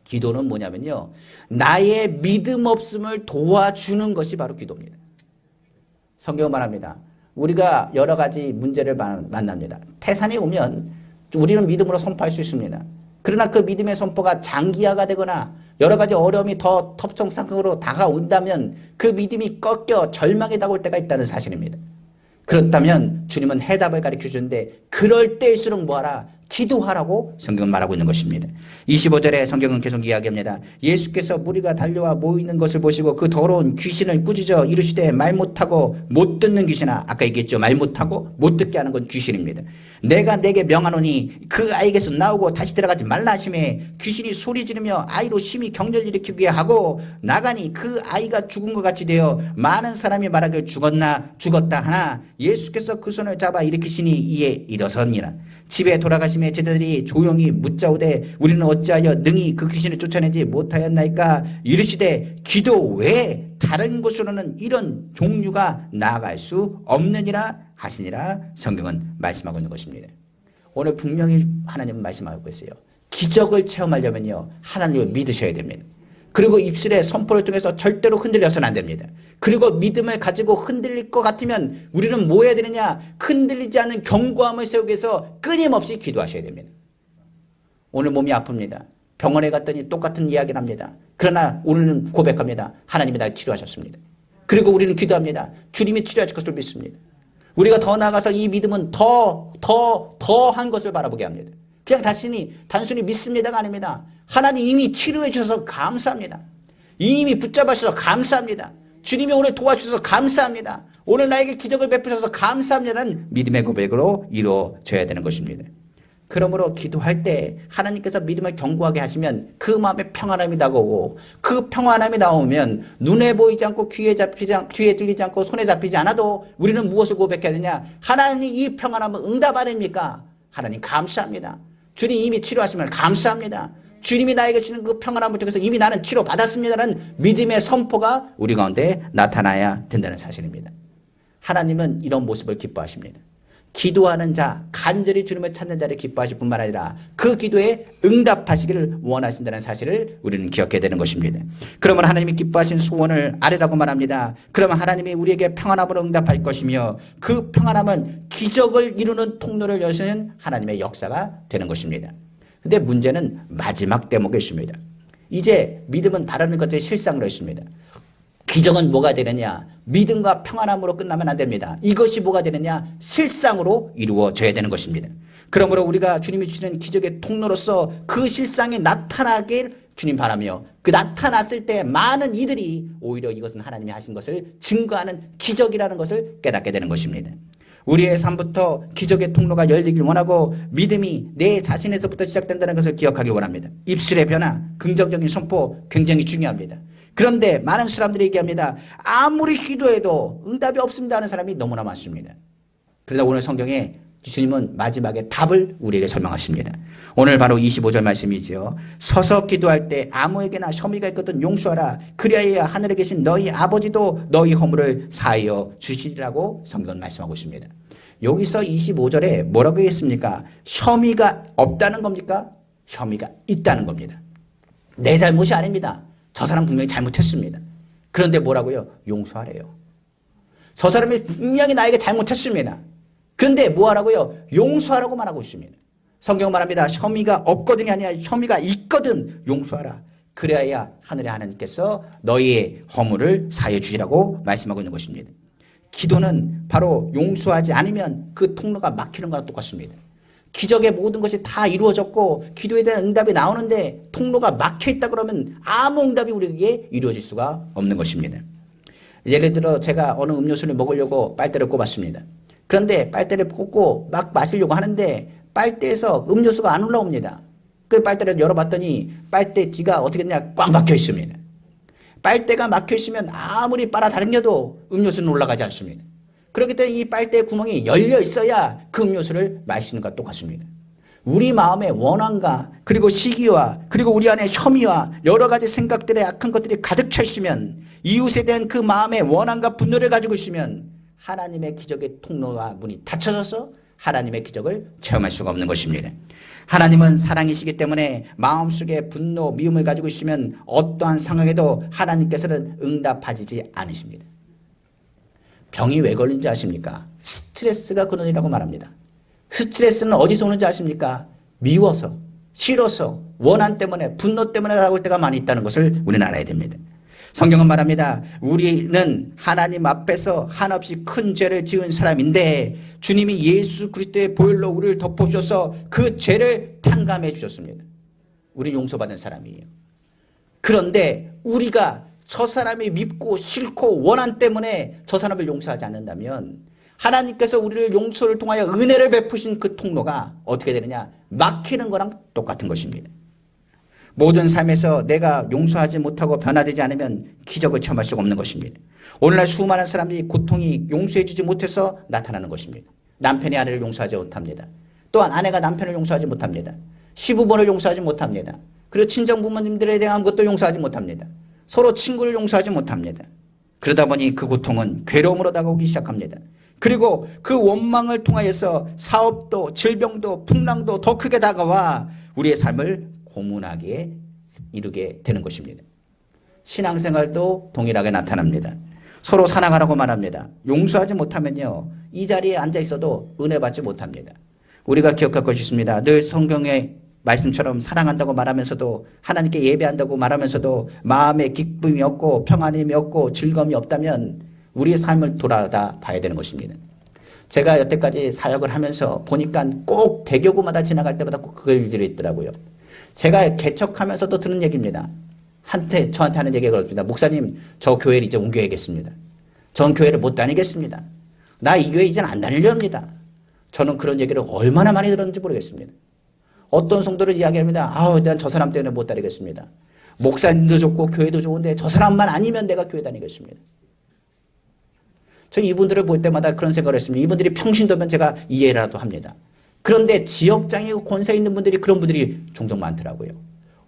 Speaker 1: 기도는 뭐냐면요. 나의 믿음 없음을 도와주는 것이 바로 기도입니다. 성경은 말합니다. 우리가 여러 가지 문제를 만납니다. 태산이 오면 우리는 믿음으로 선포할 수 있습니다. 그러나 그 믿음의 선포가 장기화가 되거나 여러 가지 어려움이 더 텁성상으로 다가온다면 그 믿음이 꺾여 절망에 다가올 때가 있다는 사실입니다. 그렇다면 주님은 해답을 가르쳐 주는데 그럴 때일수록 뭐하라? 기도하라고 성경은 말하고 있는 것입니다. 25절에 성경은 계속 이야기합니다. 예수께서 무리가 달려와 모이는 것을 보시고 그 더러운 귀신을 꾸짖어 이르시되 말 못하고 못 듣는 귀신아. 아까 얘기했죠. 말 못하고 못 듣게 하는 건 귀신입니다. 내가 내게 명하노니 그 아이에게서 나오고 다시 들어가지 말라 하시매 귀신이 소리 지르며 아이로 심히 경련을 일으키게 하고 나가니 그 아이가 죽은 것 같이 되어 많은 사람이 말하길 죽었다 하나 예수께서 그 손을 잡아 일으키시니 이에 일어서니라. 집에 돌아가심에 제자들이 조용히 묻자오되 우리는 어찌하여 능히 그 귀신을 쫓아내지 못하였나이까. 이르시되 기도 외에 다른 곳으로는 이런 종류가 나아갈 수 없느니라 하시니라. 성경은 말씀하고 있는 것입니다. 오늘 분명히 하나님은 말씀하고 있어요. 기적을 체험하려면요 하나님을 믿으셔야 됩니다. 그리고 입술의 선포를 통해서 절대로 흔들려서는 안 됩니다. 그리고 믿음을 가지고 흔들릴 것 같으면 우리는 뭐 해야 되느냐. 흔들리지 않는 견고함을 세우기 위해서 끊임없이 기도하셔야 됩니다. 오늘 몸이 아픕니다. 병원에 갔더니 똑같은 이야기를 합니다. 그러나 오늘은 고백합니다. 하나님이 날 치료하셨습니다. 그리고 우리는 기도합니다. 주님이 치료하실 것을 믿습니다. 우리가 더 나아가서 이 믿음은 더한 것을 바라보게 합니다. 그냥 단순히 믿습니다가 아닙니다. 하나님 이미 치료해 주셔서 감사합니다. 이미 붙잡아 주셔서 감사합니다. 주님이 오늘 도와주셔서 감사합니다. 오늘 나에게 기적을 베푸셔서 감사합니다는 믿음의 고백으로 이루어져야 되는 것입니다. 그러므로 기도할 때 하나님께서 믿음을 견고하게 하시면 그 마음에 평안함이 다가오고 그 평안함이 나오면 눈에 보이지 않고 귀에 들리지 않고 손에 잡히지 않아도 우리는 무엇을 고백해야 되냐. 하나님 이 평안함은 응답 아닙니까? 하나님 감사합니다. 주님 이미 치료하시면 감사합니다. 주님이 나에게 주는 그 평안함을 통해서 이미 나는 치료받았습니다라는 믿음의 선포가 우리 가운데 나타나야 된다는 사실입니다. 하나님은 이런 모습을 기뻐하십니다. 기도하는 자, 간절히 주님을 찾는 자를 기뻐하실 뿐만 아니라 그 기도에 응답하시기를 원하신다는 사실을 우리는 기억해야 되는 것입니다. 그러면 하나님이 기뻐하신 소원을 아래라고 말합니다. 그러면 하나님이 우리에게 평안함으로 응답할 것이며 그 평안함은 기적을 이루는 통로를 여시는 하나님의 역사가 되는 것입니다. 근데 문제는 마지막 대목에 있습니다. 이제 믿음은 다른 것들의 실상으로 있습니다. 기적은 뭐가 되느냐? 믿음과 평안함으로 끝나면 안 됩니다. 이것이 뭐가 되느냐? 실상으로 이루어져야 되는 것입니다. 그러므로 우리가 주님이 주시는 기적의 통로로서 그 실상이 나타나길 주님 바라며 그 나타났을 때 많은 이들이 오히려 이것은 하나님이 하신 것을 증거하는 기적이라는 것을 깨닫게 되는 것입니다. 우리의 삶부터 기적의 통로가 열리길 원하고 믿음이 내 자신에서부터 시작된다는 것을 기억하기 원합니다. 입술의 변화, 긍정적인 선포 굉장히 중요합니다. 그런데 많은 사람들이 얘기합니다. 아무리 기도해도 응답이 없습니다 하는 사람이 너무나 많습니다. 그러다 오늘 성경에 주님은 마지막에 답을 우리에게 설명하십니다. 오늘 바로 25절 말씀이죠. 서서 기도할 때 아무에게나 혐의가 있거든 용서하라. 그리하여 하늘에 계신 너희 아버지도 너희 허물을 사하여 주시리라고 성경은 말씀하고 있습니다. 여기서 25절에 뭐라고 했습니까? 혐의가 없다는 겁니까? 혐의가 있다는 겁니다. 내 잘못이 아닙니다. 저 사람 분명히 잘못했습니다. 그런데 뭐라고요? 용서하래요. 저 사람이 분명히 나에게 잘못했습니다. 그런데 뭐 하라고요? 용서하라고 말하고 있습니다. 성경 말합니다. 혐의가 없거든이 아니라 혐의가 있거든 용서하라. 그래야 하늘의 하나님께서 너희의 허물을 사해 주시라고 말씀하고 있는 것입니다. 기도는 바로 용서하지 않으면 그 통로가 막히는 거랑 똑같습니다. 기적의 모든 것이 다 이루어졌고 기도에 대한 응답이 나오는데 통로가 막혀있다 그러면 아무 응답이 우리에게 이루어질 수가 없는 것입니다. 예를 들어 제가 어느 음료수를 먹으려고 빨대를 꼽았습니다. 그런데 빨대를 꽂고 막 마시려고 하는데 빨대에서 음료수가 안 올라옵니다. 그 빨대를 열어봤더니 빨대 뒤가 어떻게 되냐, 꽉 막혀 있습니다. 빨대가 막혀 있으면 아무리 빨아당겨도 음료수는 올라가지 않습니다. 그렇기 때문에 이 빨대 구멍이 열려 있어야 그 음료수를 마시는 것과 똑같습니다. 우리 마음에 원한과 그리고 시기와 그리고 우리 안에 혐의와 여러 가지 생각들의 악한 것들이 가득 차 있으면, 이웃에 대한 그 마음의 원한과 분노를 가지고 있으면 하나님의 기적의 통로와 문이 닫혀져서 하나님의 기적을 체험할 수가 없는 것입니다. 하나님은 사랑이시기 때문에 마음속에 분노, 미움을 가지고 있으면 어떠한 상황에도 하나님께서는 응답하지 않으십니다. 병이 왜 걸린지 아십니까? 스트레스가 근원이라고 말합니다. 스트레스는 어디서 오는지 아십니까? 미워서, 싫어서, 원한 때문에, 분노 때문에 나올 때가 많이 있다는 것을 우리는 알아야 됩니다. 성경은 말합니다. 우리는 하나님 앞에서 한없이 큰 죄를 지은 사람인데 주님이 예수 그리스도의 보혈로 우리를 덮어주셔서 그 죄를 탕감해 주셨습니다. 우리는 용서받은 사람이에요. 그런데 우리가 저 사람이 밉고 싫고 원한 때문에 저 사람을 용서하지 않는다면 하나님께서 우리를 용서를 통하여 은혜를 베푸신 그 통로가 어떻게 되느냐? 막히는 거랑 똑같은 것입니다. 모든 삶에서 내가 용서하지 못하고 변화되지 않으면 기적을 체험할 수가 없는 것입니다. 오늘날 수많은 사람들이 고통이 용서해 주지 못해서 나타나는 것입니다. 남편이 아내를 용서하지 못합니다. 또한 아내가 남편을 용서하지 못합니다. 시부모를 용서하지 못합니다. 그리고 친정부모님들에 대한 것도 용서하지 못합니다. 서로 친구를 용서하지 못합니다. 그러다 보니 그 고통은 괴로움으로 다가오기 시작합니다. 그리고 그 원망을 통하여서 사업도 질병도 풍랑도 더 크게 다가와 우리의 삶을 고문하게 이르게 되는 것입니다. 신앙생활도 동일하게 나타납니다. 서로 사랑하라고 말합니다. 용서하지 못하면요, 이 자리에 앉아 있어도 은혜 받지 못합니다. 우리가 기억할 것이 있습니다. 늘 성경의 말씀처럼 사랑한다고 말하면서도, 하나님께 예배한다고 말하면서도 마음에 기쁨이 없고 평안이 없고 즐거움이 없다면 우리의 삶을 돌아다 봐야 되는 것입니다. 제가 여태까지 사역을 하면서 보니까 꼭 대교구마다 지나갈 때마다 꼭 그 일들이 있더라고요. 제가 개척하면서도 듣는 얘기입니다. 저한테 하는 얘기가 그렇습니다. 목사님, 저 교회를 이제 옮겨야겠습니다. 전 교회를 못 다니겠습니다. 나 이 교회 이제는 안 다니려 합니다. 저는 그런 얘기를 얼마나 많이 들었는지 모르겠습니다. 어떤 성도를 이야기합니다. 난 저 사람 때문에 못 다니겠습니다. 목사님도 좋고 교회도 좋은데 저 사람만 아니면 내가 교회 다니겠습니다. 저 이분들을 볼 때마다 그런 생각을 했습니다. 이분들이 평신도면 제가 이해라도 합니다. 그런데 지역장이고 권세 있는 분들이, 그런 분들이 종종 많더라고요.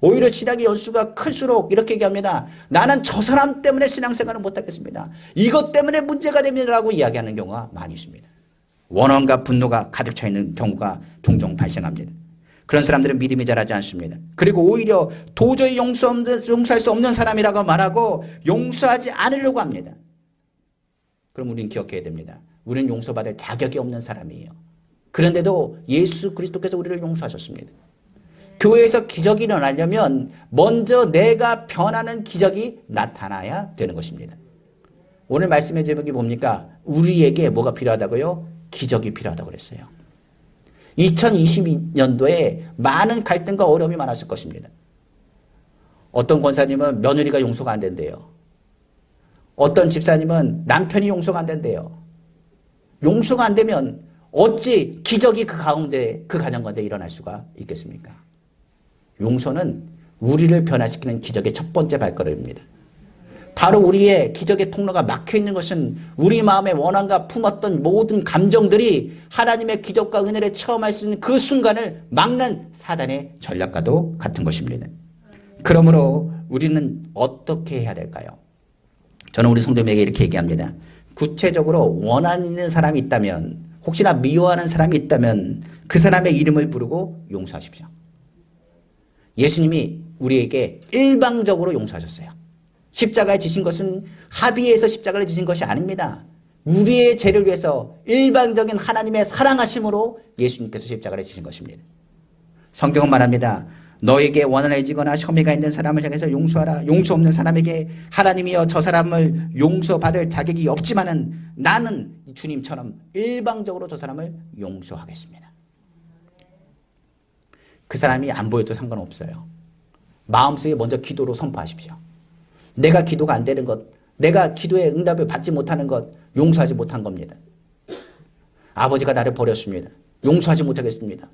Speaker 1: 오히려 신앙의 연수가 클수록 이렇게 얘기합니다. 나는 저 사람 때문에 신앙생활을 못하겠습니다. 이것 때문에 문제가 됩니다라고 이야기하는 경우가 많이 있습니다. 원한과 분노가 가득 차 있는 경우가 종종 발생합니다. 그런 사람들은 믿음이 자라지 않습니다. 그리고 오히려 도저히 용서할 수 없는 사람이라고 말하고 용서하지 않으려고 합니다. 그럼 우리는 기억해야 됩니다. 우리는 용서받을 자격이 없는 사람이에요. 그런데도 예수 그리스도께서 우리를 용서하셨습니다. 교회에서 기적이 일어나려면 먼저 내가 변하는 기적이 나타나야 되는 것입니다. 오늘 말씀의 제목이 뭡니까? 우리에게 뭐가 필요하다고요? 기적이 필요하다고 그랬어요. 2022년도에 많은 갈등과 어려움이 많았을 것입니다. 어떤 권사님은 며느리가 용서가 안 된대요. 어떤 집사님은 남편이 용서가 안 된대요. 용서가 안 되면 어찌 기적이 그 가운데, 그 가정 가운데 일어날 수가 있겠습니까? 용서는 우리를 변화시키는 기적의 첫 번째 발걸음입니다. 바로 우리의 기적의 통로가 막혀 있는 것은 우리 마음의 원한과 품었던 모든 감정들이 하나님의 기적과 은혜를 체험할 수 있는 그 순간을 막는 사단의 전략과도 같은 것입니다. 그러므로 우리는 어떻게 해야 될까요? 저는 우리 성도님에게 이렇게 얘기합니다. 구체적으로 원한 있는 사람이 있다면, 혹시나 미워하는 사람이 있다면 그 사람의 이름을 부르고 용서하십시오. 예수님이 우리에게 일방적으로 용서하셨어요. 십자가에 지신 것은 합의해서 십자가를 지신 것이 아닙니다. 우리의 죄를 위해서 일방적인 하나님의 사랑하심으로 예수님께서 십자가를 지신 것입니다. 성경은 말합니다. 너에게 원한해지거나 혐의가 있는 사람을 향해서 용서하라. 용서 없는 사람에게 하나님이여 저 사람을 용서받을 자격이 없지만은 나는 주님처럼 일방적으로 저 사람을 용서하겠습니다. 그 사람이 안 보여도 상관없어요. 마음속에 먼저 기도로 선포하십시오. 내가 기도가 안 되는 것, 내가 기도의 응답을 받지 못하는 것, 용서하지 못한 겁니다. 아버지가 나를 버렸습니다. 용서하지 못하겠습니다.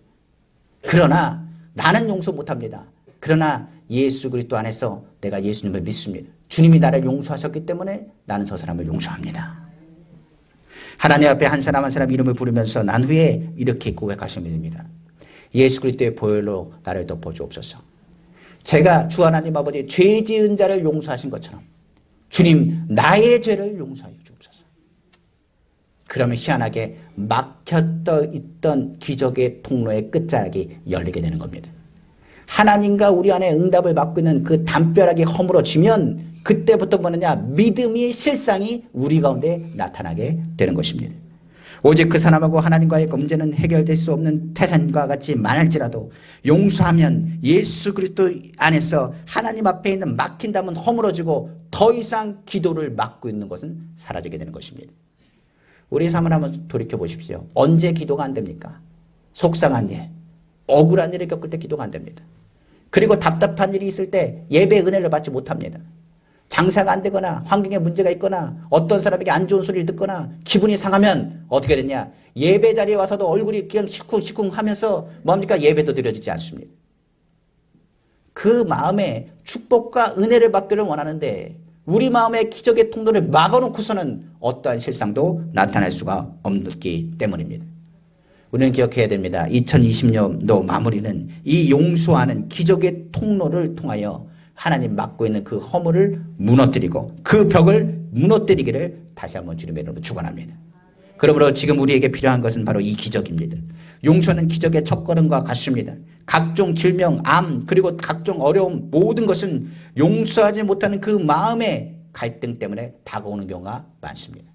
Speaker 1: 그러나 나는 용서 못합니다. 그러나 예수 그리스도 안에서 내가 예수님을 믿습니다. 주님이 나를 용서하셨기 때문에 나는 저 사람을 용서합니다. 하나님 앞에 한 사람 한 사람 이름을 부르면서 난 후에 이렇게 고백하시면 됩니다. 예수 그리스도의 보혈로 나를 덮어주옵소서. 제가 주 하나님 아버지 죄 지은 자를 용서하신 것처럼 주님 나의 죄를 용서하여 주옵소서. 그러면 희한하게 막혔던 있던 기적의 통로의 끝자락이 열리게 되는 겁니다. 하나님과 우리 안에 응답을 받고 있는 그 담벼락이 허물어지면 그때부터 뭐느냐, 믿음의 실상이 우리 가운데 나타나게 되는 것입니다. 오직 그 사람하고 하나님과의 문제는 해결될 수 없는 태산과 같이 많을지라도 용서하면 예수 그리스도 안에서 하나님 앞에 있는 막힌 담은 허물어지고 더 이상 기도를 막고 있는 것은 사라지게 되는 것입니다. 우리 삶을 한번 돌이켜 보십시오. 언제 기도가 안 됩니까? 속상한 일, 억울한 일을 겪을 때 기도가 안 됩니다. 그리고 답답한 일이 있을 때 예배의 은혜를 받지 못합니다. 장사가 안 되거나 환경에 문제가 있거나 어떤 사람에게 안 좋은 소리를 듣거나 기분이 상하면 어떻게 되냐, 예배 자리에 와서도 얼굴이 그냥 시쿵시쿵 하면서 뭡니까? 예배도 드려지지 않습니다. 그 마음에 축복과 은혜를 받기를 원하는데 우리 마음의 기적의 통로를 막아놓고서는 어떠한 실상도 나타날 수가 없기 때문입니다. 우리는 기억해야 됩니다. 2020년도 마무리는 이 용서하는 기적의 통로를 통하여 하나님 막고 있는 그 허물을 무너뜨리고 그 벽을 무너뜨리기를 다시 한번 주님의 이름으로 축원합니다. 그러므로 지금 우리에게 필요한 것은 바로 이 기적입니다. 용서는 기적의 첫걸음과 같습니다. 각종 질병, 암, 그리고 각종 어려움, 모든 것은 용서하지 못하는 그 마음의 갈등 때문에 다가오는 경우가 많습니다.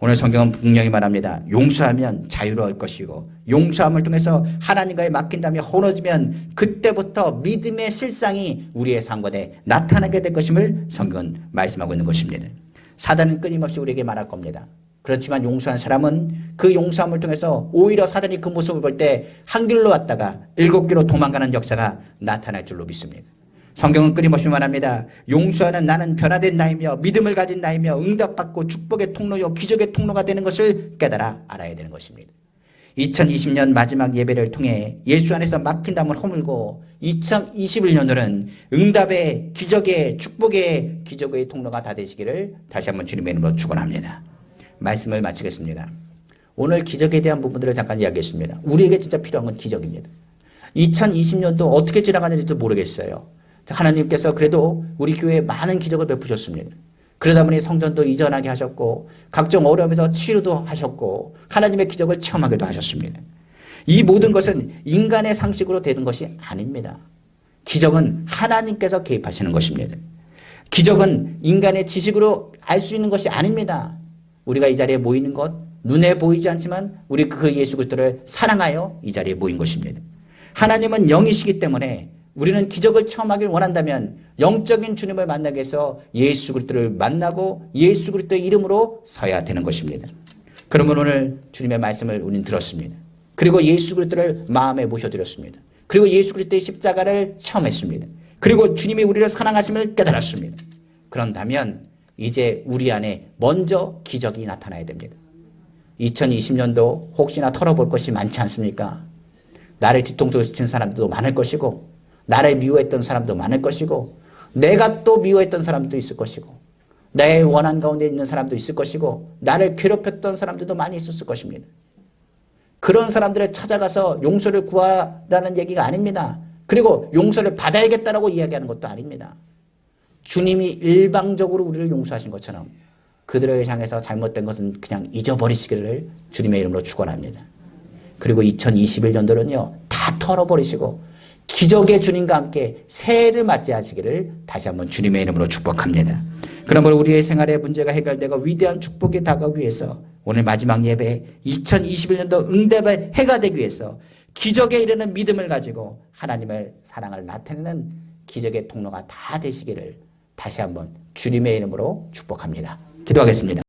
Speaker 1: 오늘 성경은 분명히 말합니다. 용서하면 자유로울 것이고 용서함을 통해서 하나님과의 막힌 담이 허물어지면 그때부터 믿음의 실상이 우리의 삶에 나타나게 될 것임을 성경은 말씀하고 있는 것입니다. 사단은 끊임없이 우리에게 말할 겁니다. 그렇지만 용서한 사람은 그 용서함을 통해서 오히려 사단이 그 모습을 볼 때 한 길로 왔다가 7길로 도망가는 역사가 나타날 줄로 믿습니다. 성경은 끊임없이 말합니다. 용서하는 나는 변화된 나이며 믿음을 가진 나이며 응답받고 축복의 통로요 기적의 통로가 되는 것을 깨달아 알아야 되는 것입니다. 2020년 마지막 예배를 통해 예수 안에서 막힌 담을 허물고 2021년도는 응답의 기적의 축복의 기적의 통로가 다 되시기를 다시 한번 주님의 이름으로 축원합니다. 말씀을 마치겠습니다. 오늘 기적에 대한 부분들을 잠깐 이야기했습니다. 우리에게 진짜 필요한 건 기적입니다. 2020년도 어떻게 지나가는지도 모르겠어요. 하나님께서 그래도 우리 교회에 많은 기적을 베푸셨습니다. 그러다 보니 성전도 이전하게 하셨고 각종 어려움에서 치유도 하셨고 하나님의 기적을 체험하기도 하셨습니다. 이 모든 것은 인간의 상식으로 되는 것이 아닙니다. 기적은 하나님께서 개입하시는 것입니다. 기적은 인간의 지식으로 알 수 있는 것이 아닙니다. 우리가 이 자리에 모이는 것 눈에 보이지 않지만 우리 그 예수 그리스도를 사랑하여 이 자리에 모인 것입니다. 하나님은 영이시기 때문에 우리는 기적을 체험하길 원한다면 영적인 주님을 만나기 위해서 예수 그리스도를 만나고 예수 그리스도의 이름으로 서야 되는 것입니다. 그러면 오늘 주님의 말씀을 우리는 들었습니다. 그리고 예수 그리스도를 마음에 모셔드렸습니다. 그리고 예수 그리스도의 십자가를 체험했습니다. 그리고 주님이 우리를 사랑하심을 깨달았습니다. 그런다면 이제 우리 안에 먼저 기적이 나타나야 됩니다. 2020년도 혹시나 털어볼 것이 많지 않습니까? 나를 뒤통수 친 사람도 많을 것이고 나를 미워했던 사람도 많을 것이고 내가 또 미워했던 사람도 있을 것이고 내 원한 가운데 있는 사람도 있을 것이고 나를 괴롭혔던 사람들도 많이 있었을 것입니다. 그런 사람들을 찾아가서 용서를 구하라는 얘기가 아닙니다. 그리고 용서를 받아야겠다라고 이야기하는 것도 아닙니다. 주님이 일방적으로 우리를 용서하신 것처럼 그들을 향해서 잘못된 것은 그냥 잊어버리시기를 주님의 이름으로 축원합니다. 그리고 2021년도는요 다 털어버리시고 기적의 주님과 함께 새해를 맞이하시기를 다시 한번 주님의 이름으로 축복합니다. 그러므로 우리의 생활의 문제가 해결되고 위대한 축복이 다가오기 위해서 오늘 마지막 예배 2021년도 응답의 해가 되기 위해서 기적에 이르는 믿음을 가지고 하나님의 사랑을 나타내는 기적의 통로가 다 되시기를 다시 한번 주님의 이름으로 축복합니다. 기도하겠습니다.